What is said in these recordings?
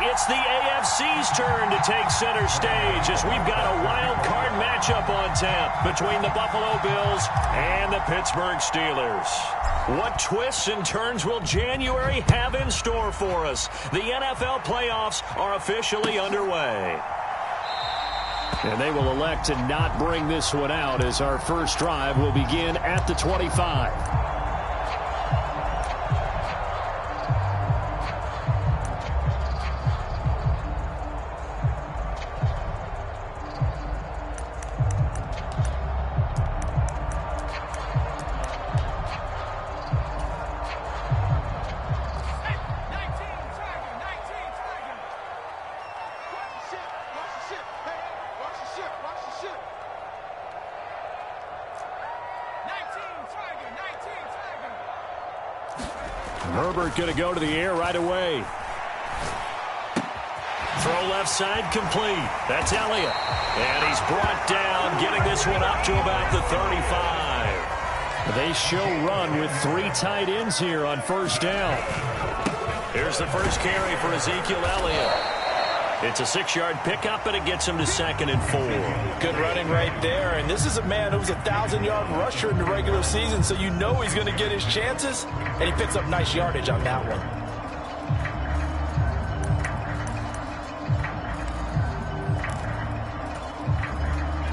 it's the AFC's turn to take center stage as we've got a wild card matchup on tap between the Buffalo Bills and the Pittsburgh Steelers. What twists and turns will January have in store for us? The NFL playoffs are officially underway. And they will elect to not bring this one out as our first drive will begin at the 25. Herbert going to go to the air right away. Throw left side complete. That's Elliott. And he's brought down, getting this one up to about the 35. They show run with 3 tight ends here on first down. Here's the first carry for Ezekiel Elliott. It's a 6-yard pickup, and it gets him to 2nd and 4. Good running right there. And this is a man who was a 1,000-yard rusher in the regular season, so you know he's going to get his chances, and he picks up nice yardage on that one.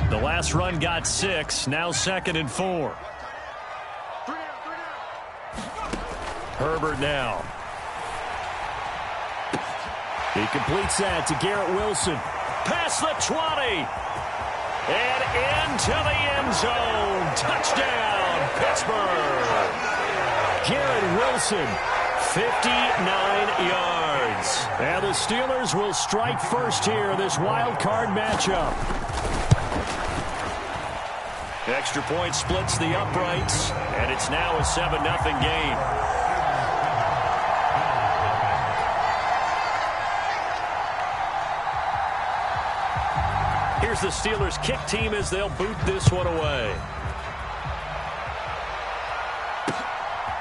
The last run got 6, now 2nd and 4. Herbert now. He completes that to Garrett Wilson. Past the 20. And into the end zone. Touchdown, Pittsburgh. Garrett Wilson, 59 yards. And the Steelers will strike first here in this wild card matchup. Extra point splits the uprights, and it's now a 7-0 game. Here's the Steelers kick team as they'll boot this one away.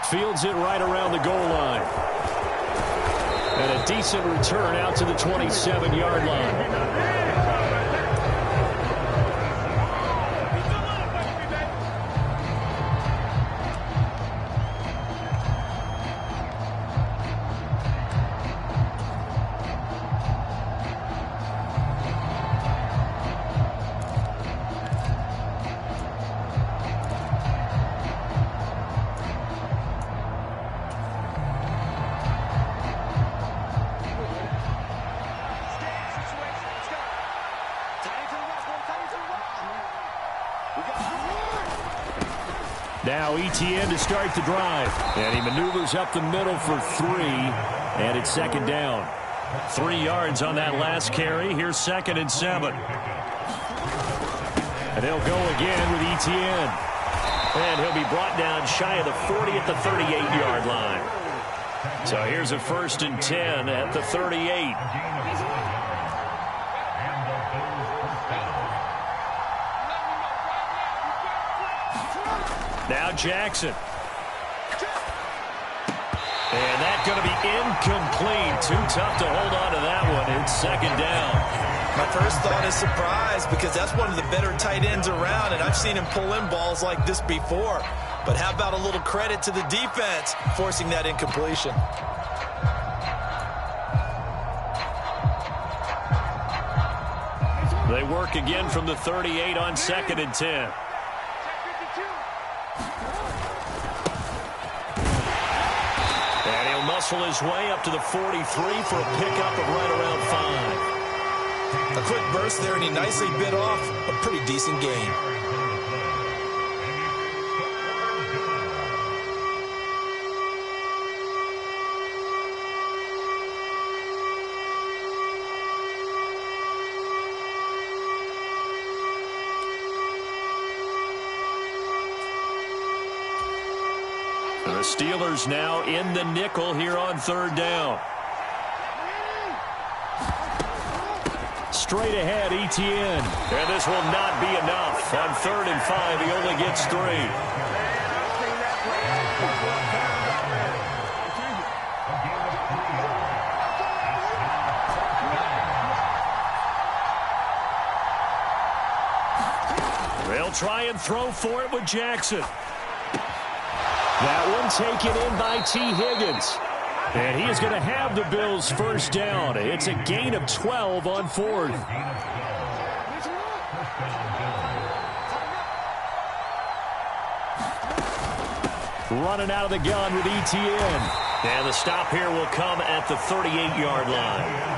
Fields it right around the goal line. And a decent return out to the 27-yard line. Now ETN to start the drive. And he maneuvers up the middle for 3. And it's 2nd down. 3 yards on that last carry. Here's 2nd and 7. And they'll go again with ETN. And he'll be brought down shy of the 40 at the 38-yard line. So here's a 1st and 10 at the 38. Now Jackson. And that's going to be incomplete. Too tough to hold on to that one. It's 2nd down. My first thought is surprise because that's one of the better tight ends around, and I've seen him pull in balls like this before. But how about a little credit to the defense forcing that incompletion? They work again from the 38 on 2nd and 10. Muscle his way up to the 43 for a pickup of right around 5. A quick burst there, and he nicely bit off a pretty decent gain. The Steelers now in the nickel here on 3rd down. Straight ahead, ETN. And this will not be enough. On 3rd and 5, he only gets 3. try and throw for it with Jackson. That one taken in by T. Higgins. And he is going to have the Bills first down. It's a gain of 12 on fourth. Running out of the gun with ETN. And the stop here will come at the 38-yard line.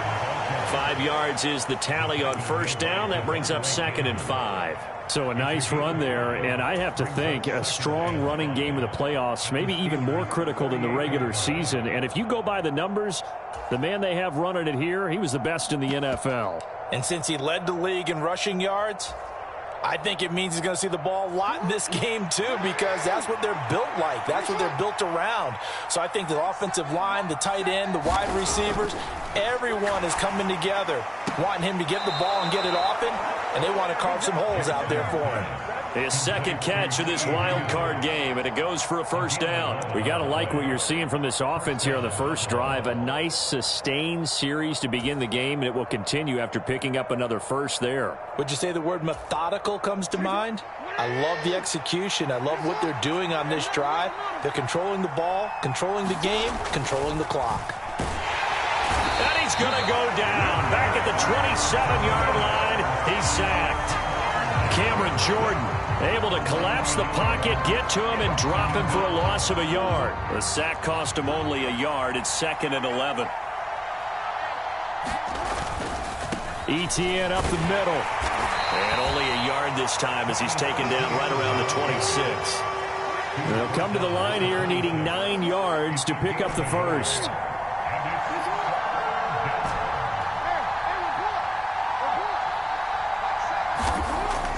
5 yards is the tally on first down. That brings up 2nd and 5. So a nice run there, and I have to think a strong running game in the playoffs, maybe even more critical than the regular season. And if you go by the numbers, the man they have running it here, he was the best in the NFL. And since he led the league in rushing yards, I think it means he's going to see the ball a lot in this game, too, because that's what they're built like. That's what they're built around. So I think the offensive line, the tight end, the wide receivers, everyone is coming together, wanting him to get the ball and get it often, and they want to carve some holes out there for him. His second catch of this wild card game, and it goes for a first down. We got to like what you're seeing from this offense here on the first drive. A nice, sustained series to begin the game, and it will continue after picking up another first there. Would you say the word methodical comes to mind? I love the execution. I love what they're doing on this drive. They're controlling the ball, controlling the game, controlling the clock. And he's going to go down. Back at the 27-yard line, he's sacked. Cameron Jordan able to collapse the pocket, get to him, and drop him for a loss of a yard. The sack cost him only a yard. It's 2nd and 11. ETN up the middle. And only a yard this time as he's taken down right around the 26. They'll come to the line here needing 9 yards to pick up the first.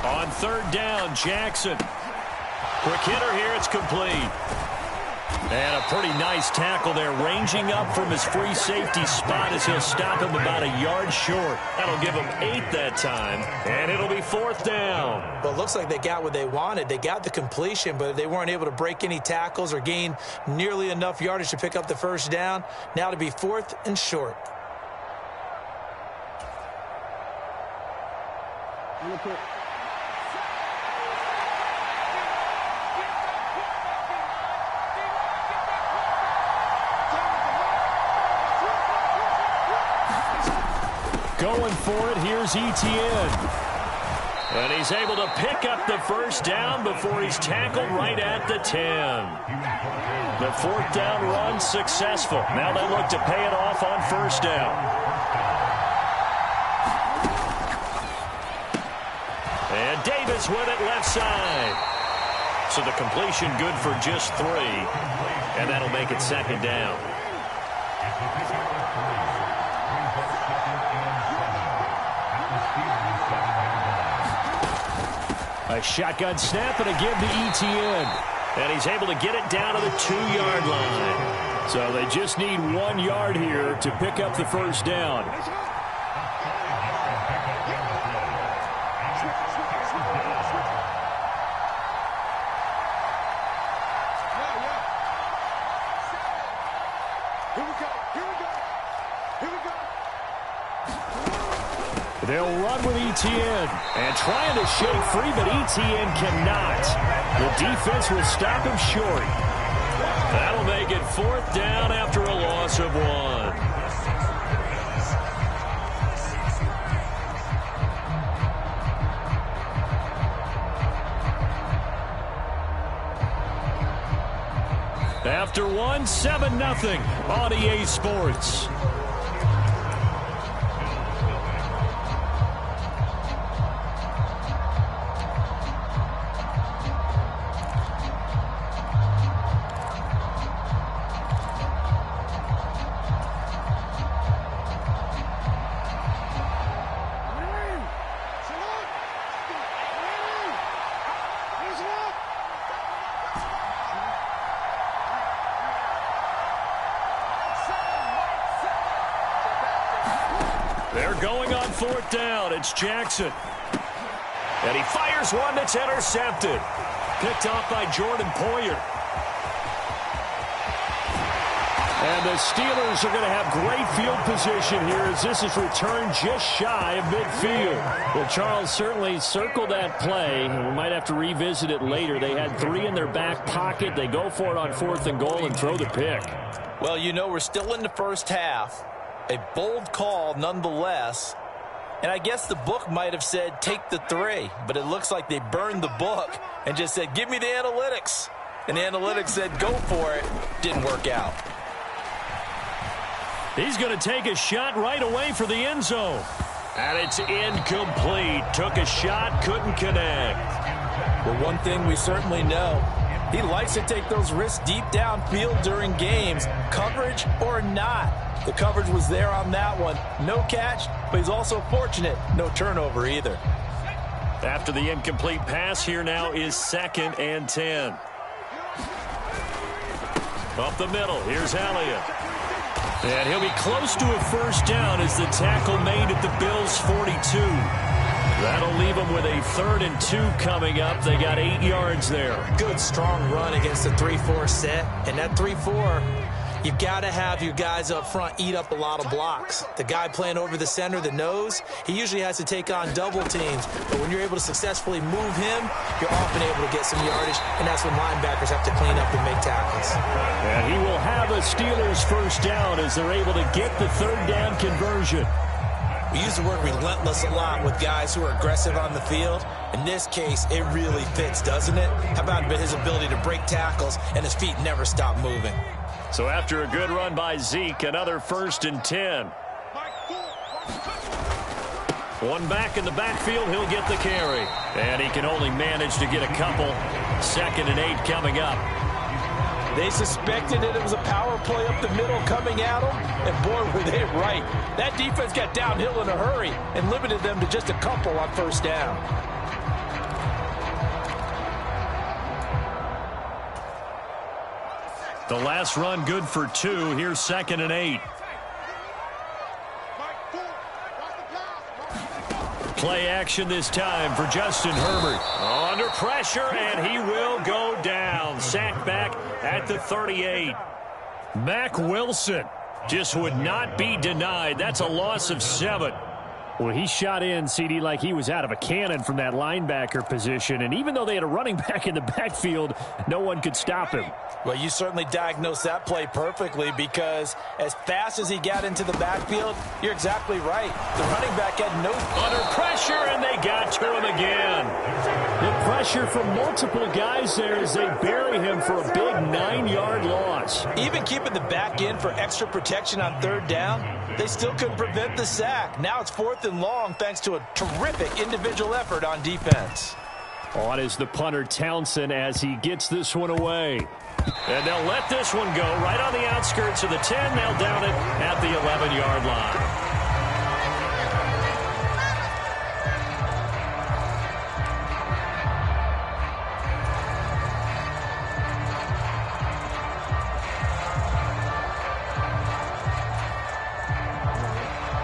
On third down, Jackson. Quick hitter here, it's complete. And a pretty nice tackle there, ranging up from his free safety spot as he'll stop him about a yard short. That'll give him 8 that time, and it'll be 4th down. Well, it looks like they got what they wanted. They got the completion, but they weren't able to break any tackles or gain nearly enough yardage to pick up the first down. Now to be 4th and short. Going for it, here's ETN. And he's able to pick up the first down before he's tackled right at the 10. The 4th down run successful. Now they look to pay it off on first down. And Davis with it left side. So the completion good for just 3. And that'll make it 2nd down. A shotgun snap and again to ETN. And he's able to get it down to the 2-yard line. So they just need 1 yard here to pick up the first down. They'll run with ETN and trying to shake free, but ETN cannot. The defense will stop him short. That'll make it 4th down after a loss of 1. After 1, 7-0 on EA Sports. They're going on 4th down. It's Jackson. And he fires one that's intercepted. Picked off by Jordan Poyer. And the Steelers are going to have great field position here as this is returned just shy of midfield. Well, Charles, certainly circled that play, and we might have to revisit it later. They had 3 in their back pocket. They go for it on 4th and goal and throw the pick. Well, you know, we're still in the first half. A bold call nonetheless. And I guess the book might have said take the 3, but it looks like they burned the book and just said, give me the analytics. And the analytics said, go for it. Didn't work out. He's going to take a shot right away for the end zone. And it's incomplete. Took a shot, couldn't connect. Well, one thing we certainly know, he likes to take those risks deep downfield during games, coverage or not. The coverage was there on that one. No catch, but he's also fortunate. No turnover either. After the incomplete pass, here now is 2nd and 10. Up the middle, here's Elliott. And he'll be close to a first down as the tackle made at the Bills' 42. That'll leave them with a 3rd and 2 coming up. They got 8 yards there. Good, strong run against the 3-4 set. And that 3-4, you've got to have your guys up front eat up a lot of blocks. The guy playing over the center, the nose, he usually has to take on double teams. But when you're able to successfully move him, you're often able to get some yardage, and that's when linebackers have to clean up and make tackles. And he will have a Steelers first down as they're able to get the 3rd down conversion. We use the word relentless a lot with guys who are aggressive on the field. In this case, it really fits, doesn't it? How about his ability to break tackles and his feet never stop moving? So after a good run by Zeke, another 1st and 10. One back in the backfield, he'll get the carry. And he can only manage to get a couple. 2nd and 8 coming up. They suspected that it was a power play up the middle coming at them, and boy, were they right. That defense got downhill in a hurry and limited them to just a couple on first down. The last run good for 2. Here's 2nd and 8. Play action this time for Justin Herbert. Under pressure, and he will go down. Sacked back at the 38. Mack Wilson just would not be denied. That's a loss of 7. Well, he shot in, CD, like he was out of a cannon from that linebacker position. And even though they had a running back in the backfield, no one could stop him. Well, you certainly diagnosed that play perfectly because as fast as he got into the backfield, you're exactly right. The running back had no... Under pressure, and they got to him again. The pressure from multiple guys there as they bury him for a big 9-yard loss. Even keeping the back end for extra protection on 3rd down, they still couldn't prevent the sack. Now it's 4th and long thanks to a terrific individual effort on defense. On is the punter Townsend as he gets this one away. And they'll let this one go right on the outskirts of the 10. They'll down it at the 11-yard line.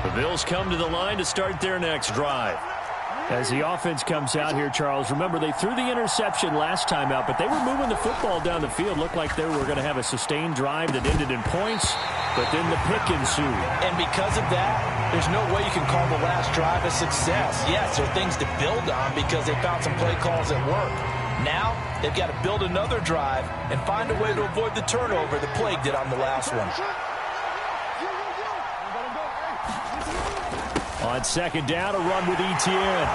The Bills come to the line to start their next drive. As the offense comes out here, Charles, remember they threw the interception last time out, but they were moving the football down the field. Looked like they were going to have a sustained drive that ended in points, but then the pick ensued. And because of that, there's no way you can call the last drive a success. Yes, there are things to build on because they found some play calls that work. Now, they've got to build another drive and find a way to avoid the turnover that plagued it on the last one. On 2nd down, a run with Etienne.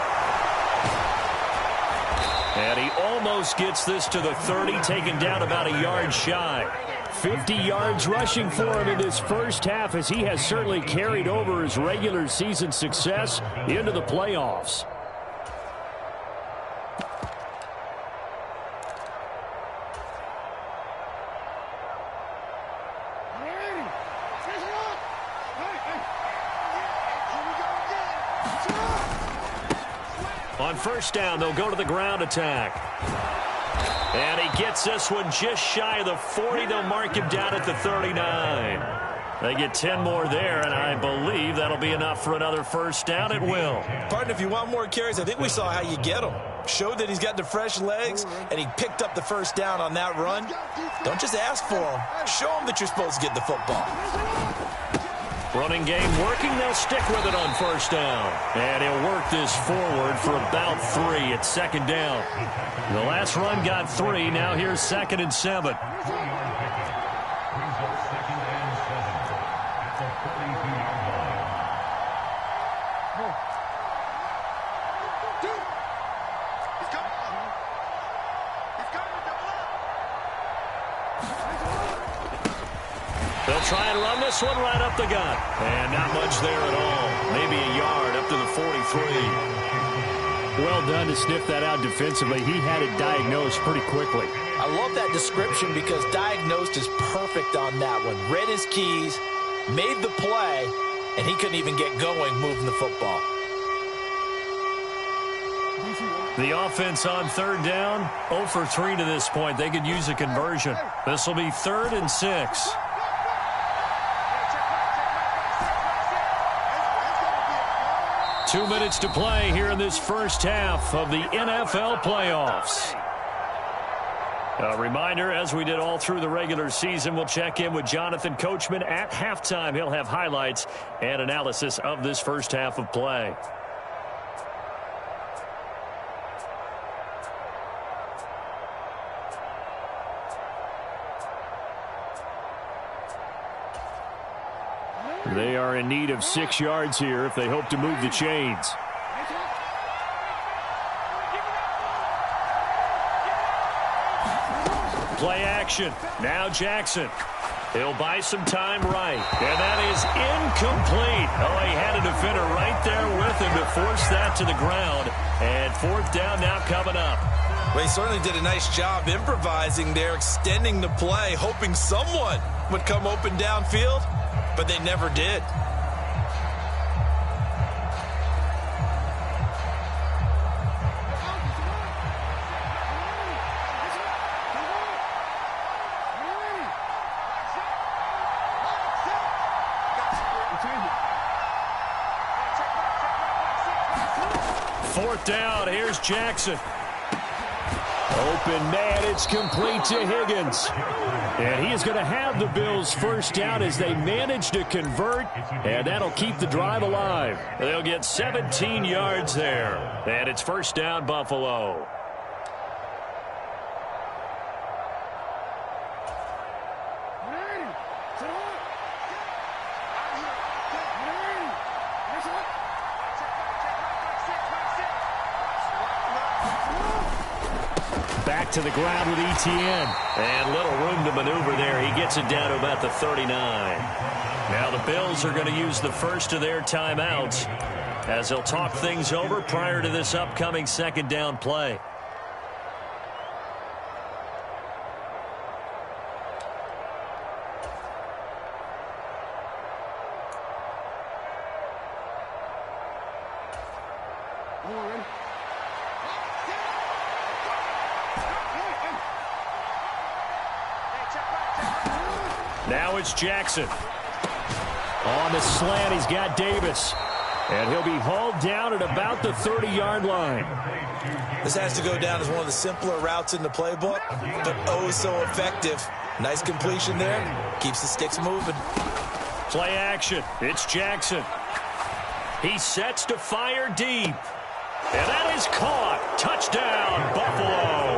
And he almost gets this to the 30, taken down about a yard shy. 50 yards rushing for him in this first half as he has certainly carried over his regular season success into the playoffs. On first down, they'll go to the ground attack. And he gets this one just shy of the 40. They'll mark him down at the 39. They get 10 more there, and I believe that'll be enough for another first down. It will. Partner, if you want more carries, I think we saw how you get them. Showed that he's got the fresh legs, and he picked up the first down on that run. Don't just ask for him. Show him that you're supposed to get the football. Running game working. They'll stick with it on first down. And he'll work this forward for about 3 at second down. The last run got 3. Now here's 2nd and 7. They'll try and run this one right up the gut. And not much there at all. Maybe a yard up to the 43. Well done to sniff that out defensively. He had it diagnosed pretty quickly. I love that description because diagnosed is perfect on that one. Read his keys, made the play, and he couldn't even get going moving the football. The offense on third down, 0 for 3 to this point. They could use a conversion. This will be 3rd and 6. Two minutes to play here in this first half of the NFL playoffs. A reminder, as we did all through the regular season, we'll check in with Jonathan Coachman at halftime. He'll have highlights and analysis of this first half of play. They are in need of 6 yards here if they hope to move the chains. Play action. Now Jackson. He'll buy some time right. And that is incomplete. Oh, he had a defender right there with him to force that to the ground. And 4th down now coming up. Well, he certainly did a nice job improvising there, extending the play, hoping someone would come open downfield. But they never did. Fourth down. Here's Jackson. Open man, it's complete to Higgins. And he is going to have the Bills first down as they manage to convert, and that'll keep the drive alive. They'll get 17 yards there. And it's first down, Buffalo. Back to the ground with Etienne. And little room to maneuver there. He gets it down to about the 39. Now the Bills are going to use the first of their timeouts as they'll talk things over prior to this upcoming second down play. Now it's Jackson. On the slant, he's got Davis. And he'll be hauled down at about the 30-yard line. This has to go down as one of the simpler routes in the playbook, but oh so effective. Nice completion there. Keeps the sticks moving. Play action. It's Jackson. He sets to fire deep. And that is caught. Touchdown, Buffalo.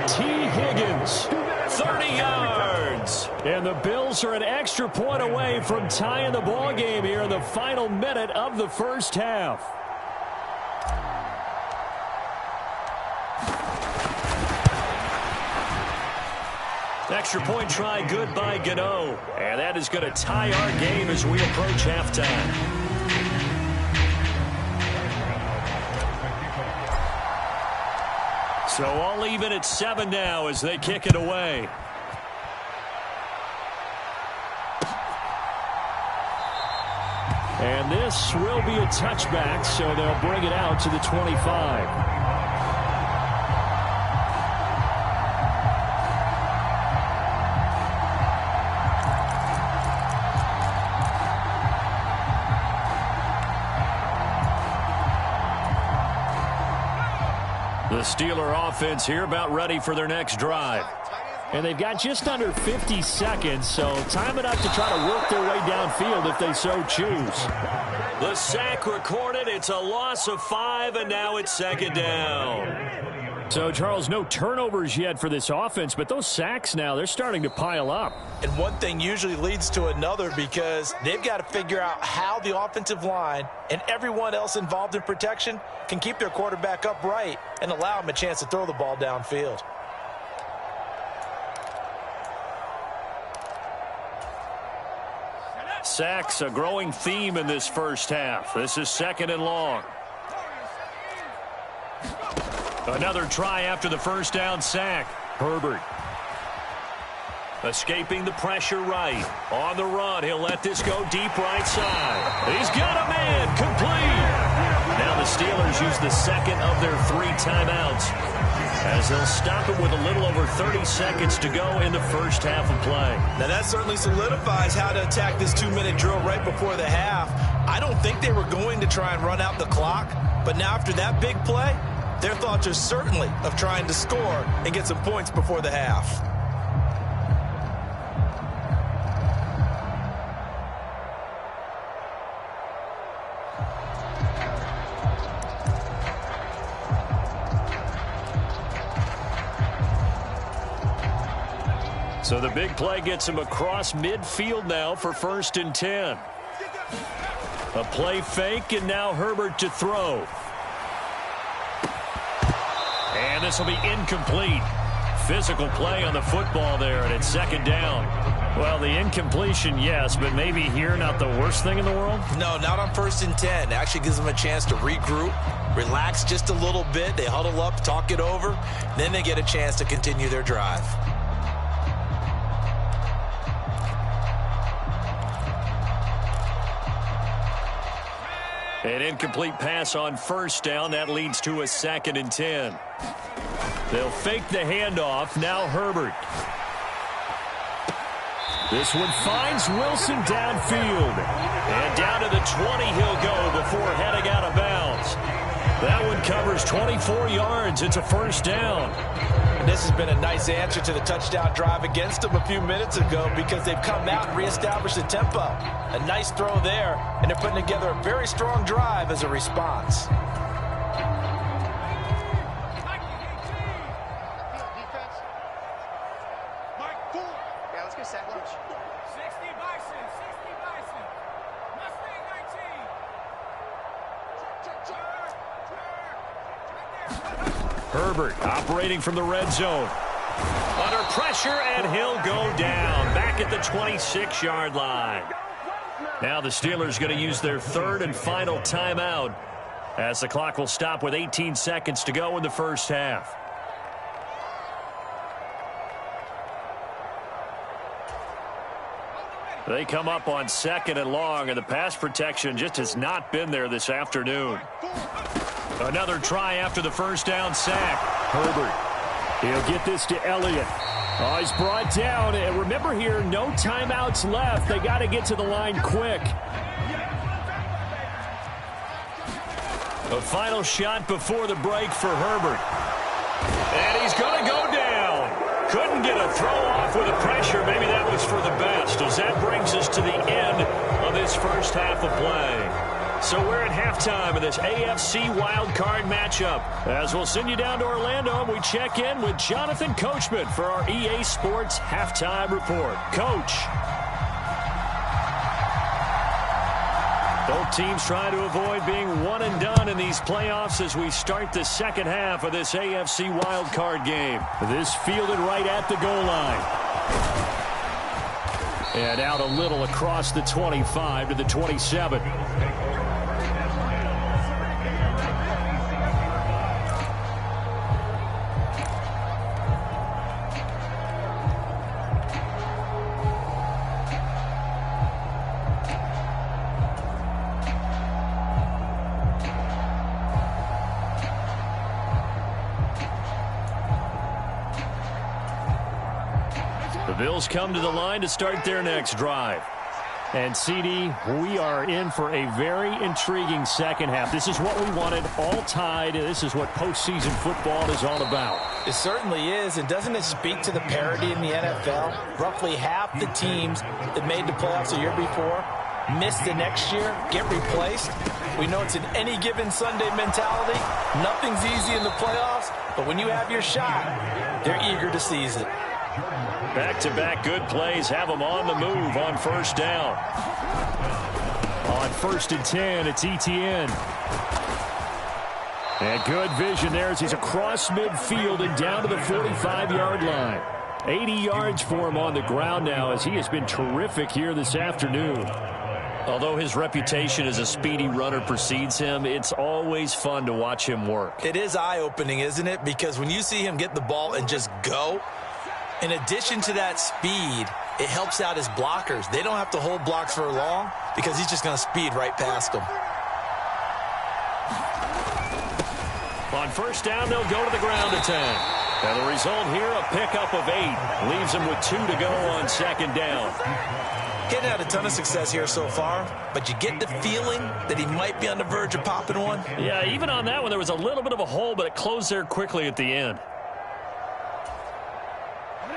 T. Higgins. 30 yards. And the Bills are an extra point away from tying the ball game here in the final minute of the first half. Extra point try good by Gano. And that is going to tie our game as we approach halftime. So all even at 7 now as they kick it away. And this will be a touchback, so they'll bring it out to the 25. The Steeler offense here about ready for their next drive. And they've got just under 50 seconds, so time enough to try to work their way downfield if they so choose. The sack recorded. It's a loss of 5, and now it's second down. So, Charles, no turnovers yet for this offense, but those sacks now, they're starting to pile up. And one thing usually leads to another because they've got to figure out how the offensive line and everyone else involved in protection can keep their quarterback upright and allow him a chance to throw the ball downfield. Sacks, a growing theme in this first half. This is second and long. Another try after the first down sack. Herbert escaping the pressure right. On the run, he'll let this go deep right side. He's got a man, complete. Now the Steelers use the second of their 3 timeouts as they'll stop it with a little over 30 seconds to go in the first half of play. Now that certainly solidifies how to attack this 2-minute drill right before the half. I don't think they were going to try and run out the clock, but now after that big play, their thoughts are certainly of trying to score and get some points before the half. So the big play gets him across midfield now for 1st and 10. A play fake, and now Herbert to throw. And this will be incomplete. Physical play on the football there, and it's second down. Well, the incompletion, yes, but maybe here not the worst thing in the world? No, not on 1st and 10. It actually gives them a chance to regroup, relax just a little bit. They huddle up, talk it over, then they get a chance to continue their drive. An incomplete pass on 1st down. That leads to a 2nd and 10. They'll fake the handoff. Now Herbert. This one finds Wilson downfield. And down to the 20 he'll go before heading out of bounds. That one covers 24 yards. It's a 1st down. And this has been a nice answer to the touchdown drive against them a few minutes ago because they've come out and reestablished the tempo. A nice throw there, and they're putting together a very strong drive as a response. Herbert operating from the red zone. Under pressure, and he'll go down. Back at the 26-yard line. Now the Steelers going to use their 3rd and final timeout as the clock will stop with 18 seconds to go in the first half. They come up on 2nd and long, and the pass protection just has not been there this afternoon. Another try after the first down sack. Herbert. He'll get this to Elliott. Oh, he's brought down. And remember here, no timeouts left. They got to get to the line quick. A final shot before the break for Herbert. And he's going to go down. Couldn't get a throw off with the pressure. Maybe that was for the best, as that brings us to the end of this first half of play. So we're at halftime of this AFC wildcard matchup. As we'll send you down to Orlando, and we check in with Jonathan Coachman for our EA Sports Halftime Report. Coach. Both teams trying to avoid being one and done in these playoffs as we start the second half of this AFC wildcard game. This fielded right at the goal line. And out a little across the 25 to the 27. The Bills come to the line to start their next drive. And, CD, we are in for a very intriguing second half. This is what we wanted, all tied. This is what postseason football is all about. It certainly is, and doesn't it speak to the parity in the NFL? Roughly half the teams that made the playoffs the year before miss the next year, get replaced. We know it's an any given Sunday mentality. Nothing's easy in the playoffs, but when you have your shot, they're eager to seize it. Back-to-back good plays have them on the move on first down. On 1st and 10, it's Etienne. And good vision there as he's across midfield and down to the 45-yard line. 80 yards for him on the ground now as he has been terrific here this afternoon. Although his reputation as a speedy runner precedes him, it's always fun to watch him work. It is eye-opening, isn't it? Because when you see him get the ball and just go, in addition to that speed, it helps out his blockers. They don't have to hold blocks for long because he's just going to speed right past them. On first down, they'll go to the ground attack. And the result here, a pickup of 8. Leaves him with 2 to go on second down. Getting had a ton of success here so far, but you get the feeling that he might be on the verge of popping one. Yeah, even on that one, there was a little bit of a hole, but it closed there quickly at the end.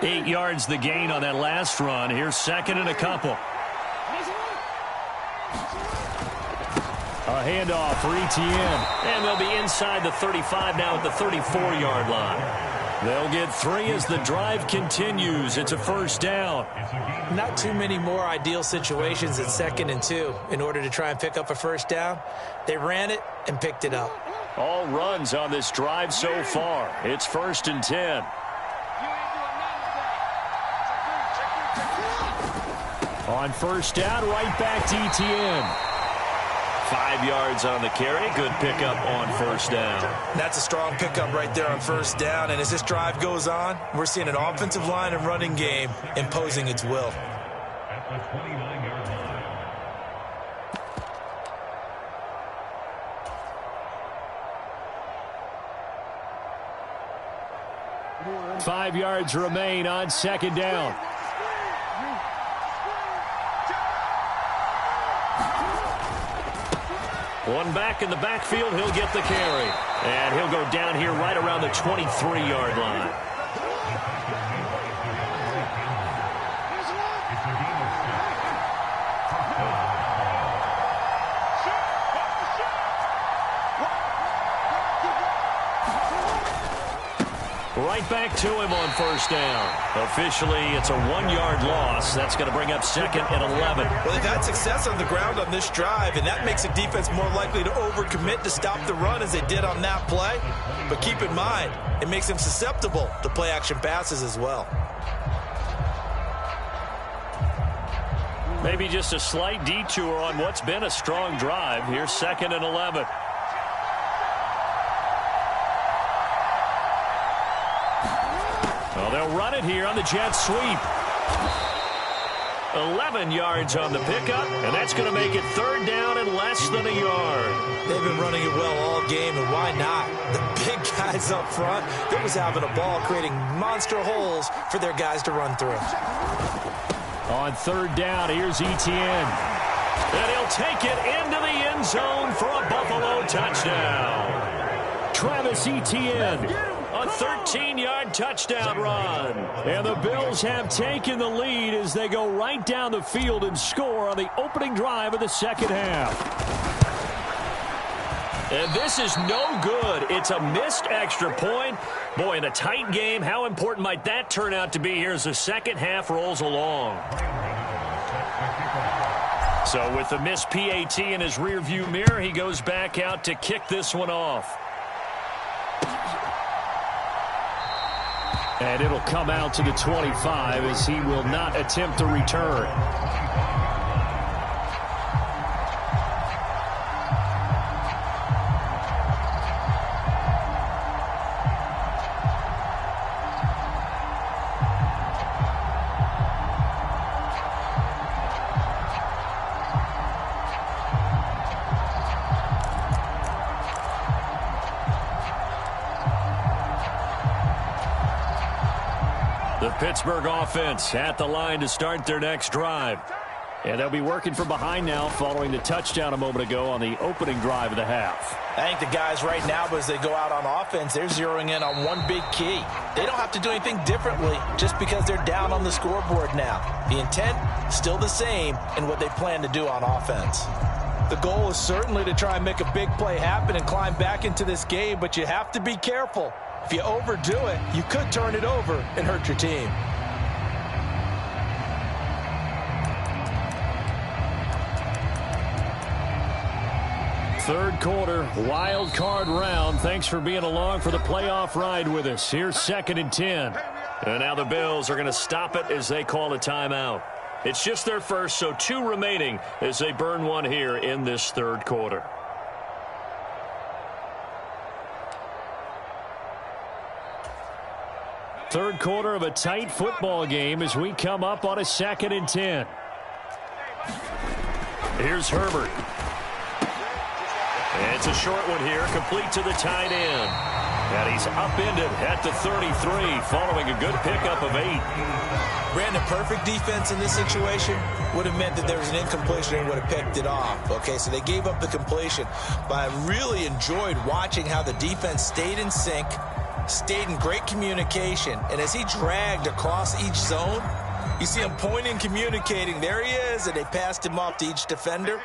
8 yards the gain on that last run. Here's second and a couple. A handoff for Etienne. And they'll be inside the 35 now at the 34-yard line. They'll get 3 as the drive continues. It's a first down. Not too many more ideal situations at 2nd and 2 in order to try and pick up a first down. They ran it and picked it up. All runs on this drive so far. It's 1st and 10. On first down, right back to Etienne. 5 yards on the carry. Good pickup on first down. That's a strong pickup right there on first down. And as this drive goes on, we're seeing an offensive line and running game imposing its will. At the 29-yard line. 5 yards remain on second down. One back in the backfield, he'll get the carry. And he'll go down here right around the 23-yard line. Right back to him on first down. Officially, it's a 1-yard loss. That's going to bring up 2nd and 11. Well, they've had success on the ground on this drive, and that makes a defense more likely to overcommit to stop the run as they did on that play. But keep in mind, it makes them susceptible to play-action passes as well. Maybe just a slight detour on what's been a strong drive. Here's 2nd and 11. Well, they'll run it here on the jet sweep. 11 yards on the pickup, and that's going to make it 3rd down and less than a yard. They've been running it well all game, and why not? The big guys up front, they're just having a ball, creating monster holes for their guys to run through. On 3rd down, here's Etienne. And he'll take it into the end zone for a Buffalo touchdown. Travis Etienne. A 13-yard touchdown run. And the Bills have taken the lead as they go right down the field and score on the opening drive of the second half. And this is no good. It's a missed extra point. Boy, in a tight game, how important might that turn out to be here as the second half rolls along? So with the missed PAT in his rearview mirror, he goes back out to kick this one off. And it'll come out to the 25 as he will not attempt to return. The Pittsburgh offense at the line to start their next drive. And they'll be working from behind now following the touchdown a moment ago on the opening drive of the half. I think the guys right now, as they go out on offense, they're zeroing in on one big key. They don't have to do anything differently just because they're down on the scoreboard now. The intent, still the same in what they plan to do on offense. The goal is certainly to try and make a big play happen and climb back into this game, but you have to be careful. If you overdo it, you could turn it over and hurt your team. Third quarter, wild card round. Thanks for being along for the playoff ride with us. Here's 2nd and 10. And now the Bills are going to stop it as they call a timeout. It's just their first, so 2 remaining as they burn one here in this third quarter. Third quarter of a tight football game as we come up on a 2nd and 10. Here's Herbert. It's a short one here, complete to the tight end. And he's upended at the 33, following a good pickup of 8. Brandon, perfect defense in this situation would have meant that there was an incompletion and would have picked it off. Okay, so they gave up the completion. But I really enjoyed watching how the defense stayed in sync, stayed in great communication. And as he dragged across each zone, you see him pointing, communicating. There he is, and they passed him off to each defender.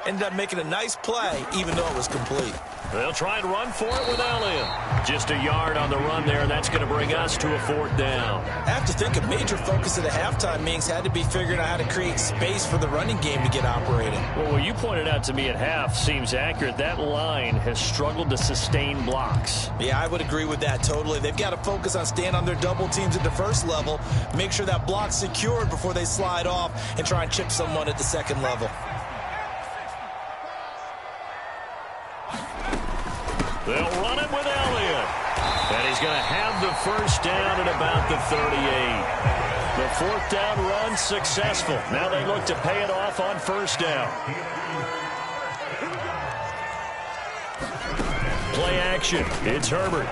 Ended up making a nice play, even though it was complete. They'll try and run for it with Elliott. Just a yard on the run there, and that's going to bring us to a 4th down. I have to think a major focus at the halftime meetings had to be figuring out how to create space for the running game to get operating. Well, what you pointed out to me at half seems accurate. That line has struggled to sustain blocks. Yeah, I would agree with that totally. They've got to focus on staying on their double teams at the first level, make sure that block's secured before they slide off and try and chip someone at the second level. They'll run it with Elliott. And he's going to have the first down at about the 38. The 4th down run successful. Now they look to pay it off on 1st down. Play action. It's Herbert.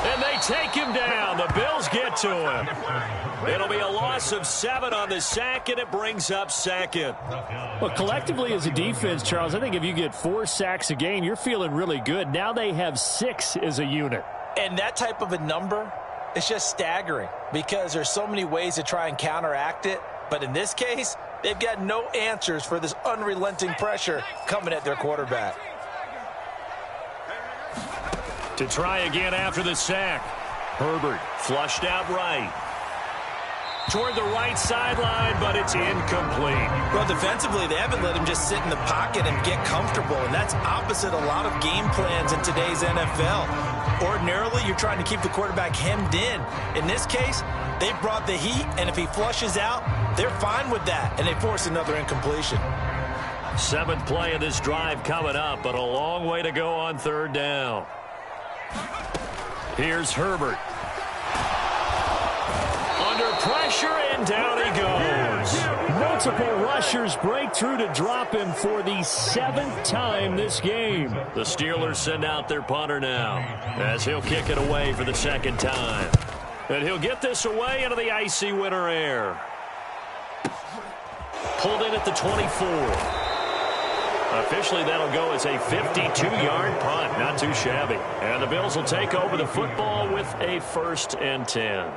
And they take him down. The Bills get to him. It'll be a loss of 7 on the sack, and it brings up 2nd. Well, collectively as a defense, Charles, I think if you get 4 sacks a game, you're feeling really good. Now they have 6 as a unit. And that type of a number is just staggering because there's so many ways to try and counteract it. But in this case, they've got no answers for this unrelenting pressure coming at their quarterback. To try again after the sack. Herbert flushed out right. Toward the right sideline, but it's incomplete. Well, defensively, they haven't let him just sit in the pocket and get comfortable, and that's opposite a lot of game plans in today's NFL. Ordinarily, you're trying to keep the quarterback hemmed in. In this case, they brought the heat, and if he flushes out, they're fine with that, and they force another incompletion. 7th play of this drive coming up, but a long way to go on 3rd down. Here's Herbert. Under pressure, and down he goes. Multiple rushers break through to drop him for the 7th time this game. The Steelers send out their punter now as he'll kick it away for the 2nd time. And he'll get this away into the icy winter air. Pulled in at the 24. Officially, that'll go as a 52-yard punt. Not too shabby. And the Bills will take over the football with a 1st and 10.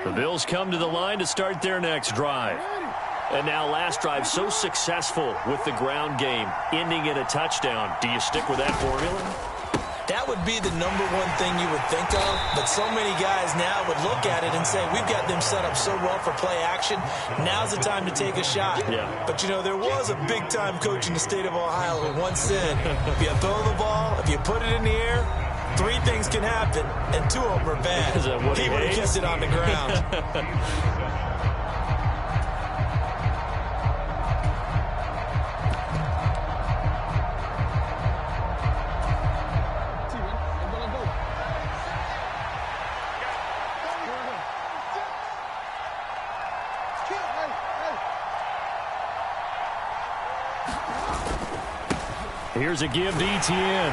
The Bills come to the line to start their next drive. And now last drive so successful with the ground game, ending in a touchdown. Do you stick with that formula? That would be the number one thing you would think of, but so many guys now would look at it and say, we've got them set up so well for play action, now's the time to take a shot. Yeah. But, you know, there was a big-time coach in the state of Ohio who once said, if you throw the ball, if you put it in the air, 3 things can happen, and 2 of them are bad. Is that what he would have kept it on the ground. Here's a give to ETN.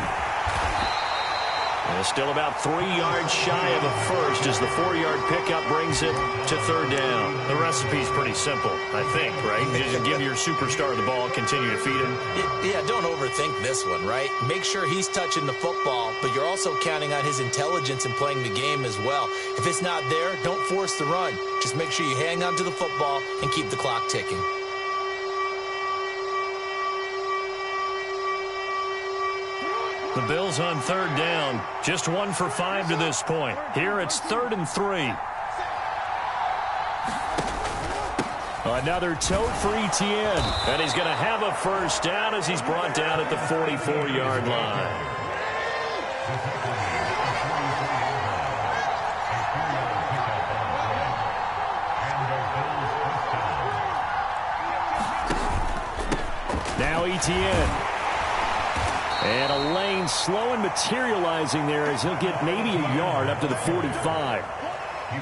Still about 3 yards shy of a first as the 4-yard pickup brings it to third down. The recipe's pretty simple, I think, right? Just give your superstar the ball, continue to feed him. Yeah, don't overthink this one, right? Make sure he's touching the football, but you're also counting on his intelligence in playing the game as well. If it's not there, don't force the run. Just make sure you hang on to the football and keep the clock ticking. The Bills on third down. Just 1 for 5 to this point. Here it's 3rd and 3. Another tote for Etienne. And he's going to have a first down as he's brought down at the 44-yard line. Now Etienne. And a lane slow and materializing there as he'll get maybe a yard up to the 45.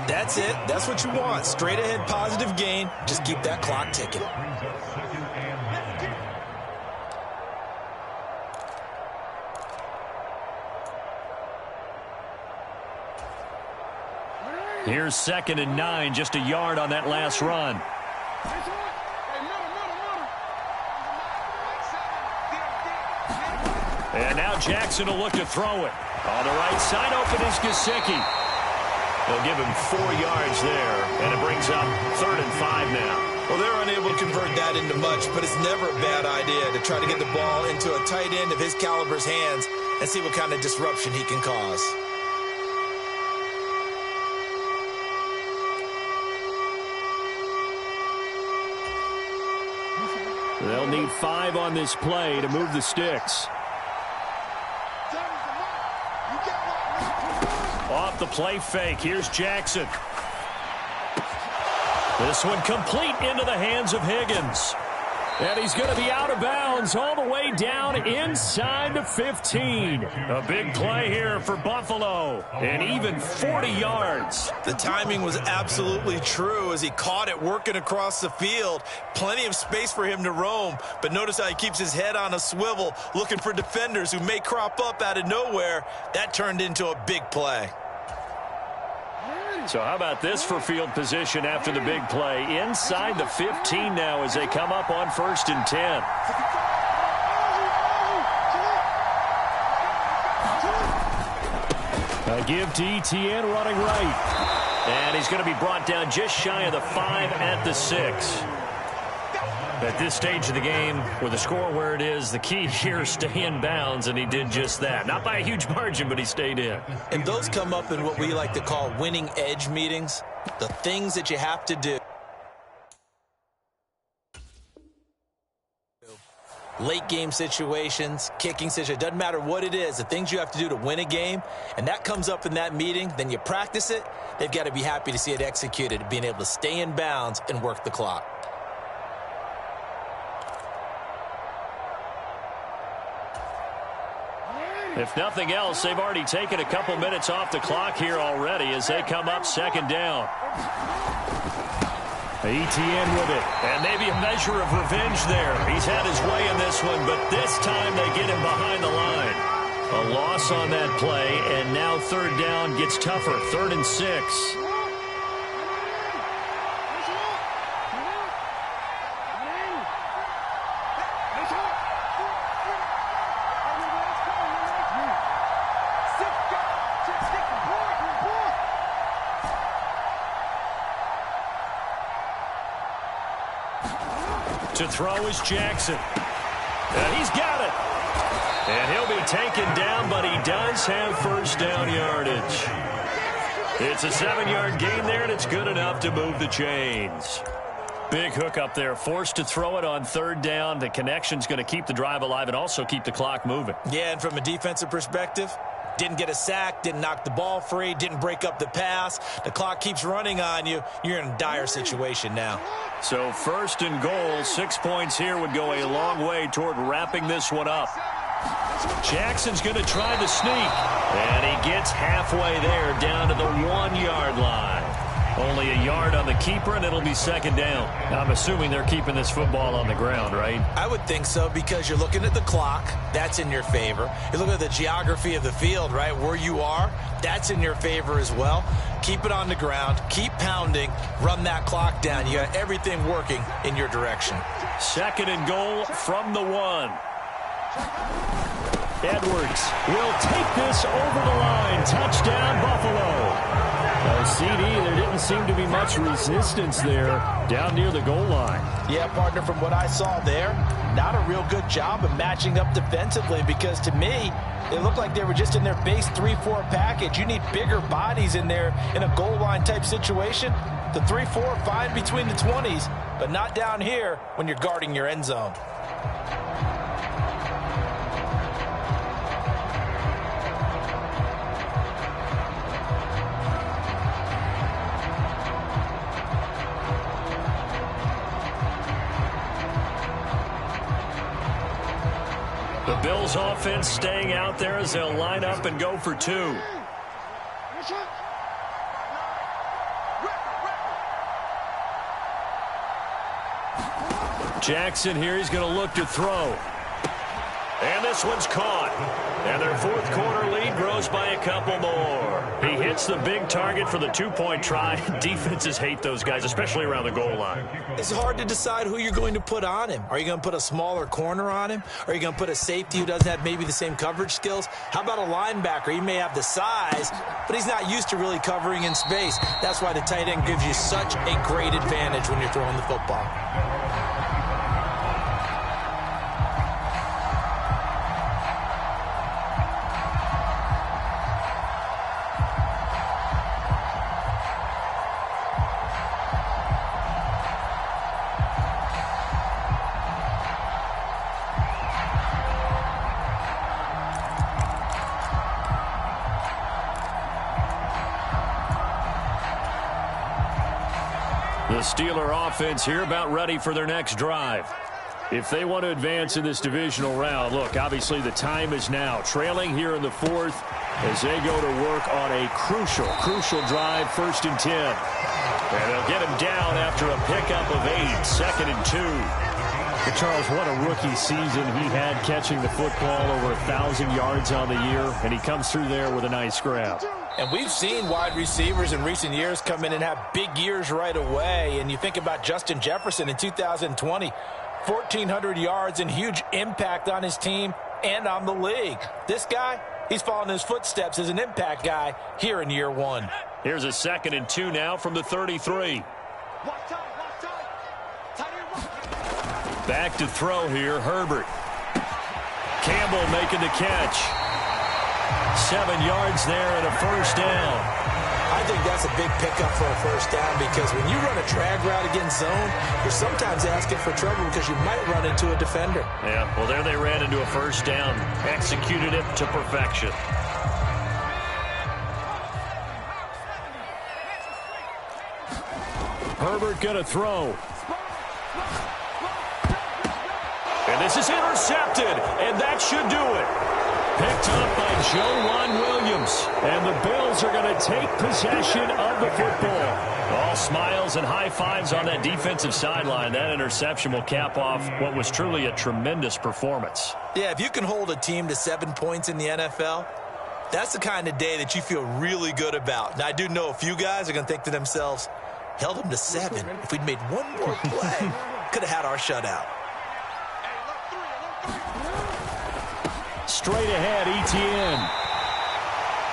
That's it. That's what you want. Straight ahead positive gain. Just keep that clock ticking. Here's 2nd and 9, just a yard on that last run. And now Jackson will look to throw it. On the right side, open is Gesicki. They'll give him 4 yards there, and it brings up 3rd and 5 now. Well, they're unable to convert that into much, but it's never a bad idea to try to get the ball into a tight end of his caliber's hands and see what kind of disruption he can cause. They'll need 5 on this play to move the sticks. Off the play fake. Here's Jackson. This one complete into the hands of Higgins. And he's going to be out of bounds all the way down inside the 15. A big play here for Buffalo. And even 40 yards. The timing was absolutely true as he caught it working across the field. Plenty of space for him to roam. But notice how he keeps his head on a swivel looking for defenders who may crop up out of nowhere. That turned into a big play. So how about this for field position after the big play? Inside the 15 now as they come up on 1st and 10. A give to Etienne running right. And he's going to be brought down just shy of the 5 at the 6. At this stage of the game, with the score where it is, the key here is stay in bounds, and he did just that. Not by a huge margin, but he stayed in. And those come up in what we like to call winning edge meetings. The things that you have to do. Late game situations, kicking situations, doesn't matter what it is, the things you have to do to win a game, and that comes up in that meeting, then you practice it, they've got to be happy to see it executed, being able to stay in bounds and work the clock. If nothing else, they've already taken a couple minutes off the clock here already as they come up 2nd down. Etienne with it. And maybe a measure of revenge there. He's had his way in this one, but this time they get him behind the line. A loss on that play, and now 3rd down gets tougher. 3rd and 6. To throw is Jackson. And he's got it. And he'll be taken down, but he does have 1st down yardage. It's a 7-yard gain there, and it's good enough to move the chains. Big hook up there. Forced to throw it on 3rd down. The connection's going to keep the drive alive and also keep the clock moving. Yeah, and from a defensive perspective, didn't get a sack, didn't knock the ball free, didn't break up the pass. The clock keeps running on you. You're in a dire situation now. So 1st and goal, 6 points here would go a long way toward wrapping this one up. Jackson's going to try the sneak. And he gets halfway there down to the 1-yard line. Only a yard on the keeper, and it'll be second down. I'm assuming they're keeping this football on the ground, right? I would think so, because you're looking at the clock. That's in your favor. You're looking at the geography of the field, right? Where you are, that's in your favor as well. Keep it on the ground. Keep pounding. Run that clock down. You got everything working in your direction. Second and goal from the 1. Edwards will take this over the line. Touchdown, Buffalo. CD, there didn't seem to be much resistance there down near the goal line. Yeah, partner, from what I saw there, not a real good job of matching up defensively, because to me, it looked like they were just in their base 3-4 package. You need bigger bodies in there in a goal line type situation. The 3-4, fine between the 20s, but not down here when you're guarding your end zone. The Bills offense staying out there as they'll line up and go for 2. Jackson here, he's going to look to throw. And this one's caught. And their fourth quarter lead grows by a couple more. He hits the big target for the 2-point try. Defenses hate those guys, especially around the goal line. It's hard to decide who you're going to put on him. Are you going to put a smaller corner on him? Are you going to put a safety who doesn't have maybe the same coverage skills? How about a linebacker? He may have the size, but he's not used to really covering in space. That's why the tight end gives you such a great advantage when you're throwing the football. The Steeler offense here about ready for their next drive. If they want to advance in this divisional round, look, obviously the time is now. Trailing here in the 4th as they go to work on a crucial drive, 1st and 10. And they'll get him down after a pickup of 8, 2nd and 2. But Charles, what a rookie season he had, catching the football over 1,000 yards on the year, and he comes through there with a nice grab. And we've seen wide receivers in recent years come in and have big years right away. And you think about Justin Jefferson in 2020, 1,400 yards and huge impact on his team and on the league. This guy, he's following his footsteps as an impact guy here in year 1. Here's a 2nd and 2 now from the 33. Back to throw here, Herbert. Campbell making the catch. 7 yards there and a 1st down. I think that's a big pickup for a 1st down, because when you run a drag route against zone, you're sometimes asking for trouble because you might run into a defender. Yeah, well, there they ran into a 1st down. Executed it to perfection. Herbert going to throw. And this is intercepted, and that should do it. Picked up by Joe Williams. And the Bills are going to take possession of the football. All smiles and high fives on that defensive sideline. That interception will cap off what was truly a tremendous performance. Yeah, if you can hold a team to 7 points in the NFL, that's the kind of day that you feel really good about. Now, I do know a few guys are going to think to themselves, held them to 7. If we'd made one more play, could have had our shutout. Straight ahead, Etienne.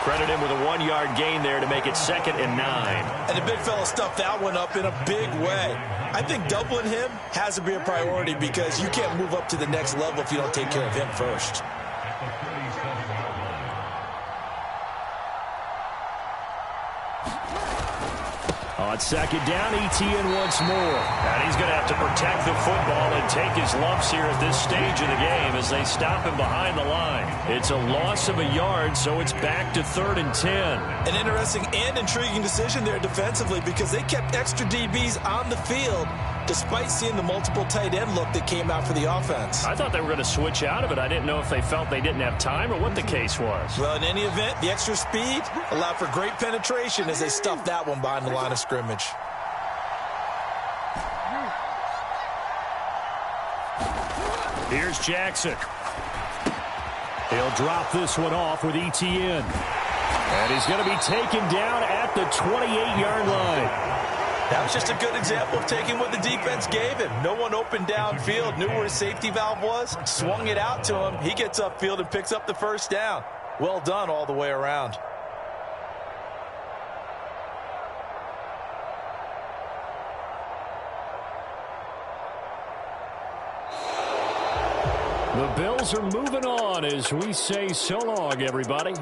Credit him with a 1-yard gain there to make it 2nd and 9. And the big fella stuffed that one up in a big way. I think doubling him has to be a priority, because you can't move up to the next level if you don't take care of him first. On 2nd down, Etienne once more. And he's going to have to protect the football and take his lumps here at this stage of the game as they stop him behind the line. It's a loss of a yard, so it's back to 3rd and 10. An interesting and intriguing decision there defensively, because they kept extra DBs on the field despite seeing the multiple tight end look that came out for the offense. I thought they were going to switch out of it. I didn't know if they felt they didn't have time or what the case was. Well, in any event, the extra speed allowed for great penetration as they stuffed that one behind the line of scrimmage. Here's Jackson. He'll drop this one off with ETN. And he's going to be taken down at the 28-yard line. That was just a good example of taking what the defense gave him. No one opened downfield, knew where his safety valve was, swung it out to him. He gets upfield and picks up the first down. Well done all the way around. The Bills are moving on as we say so long, everybody.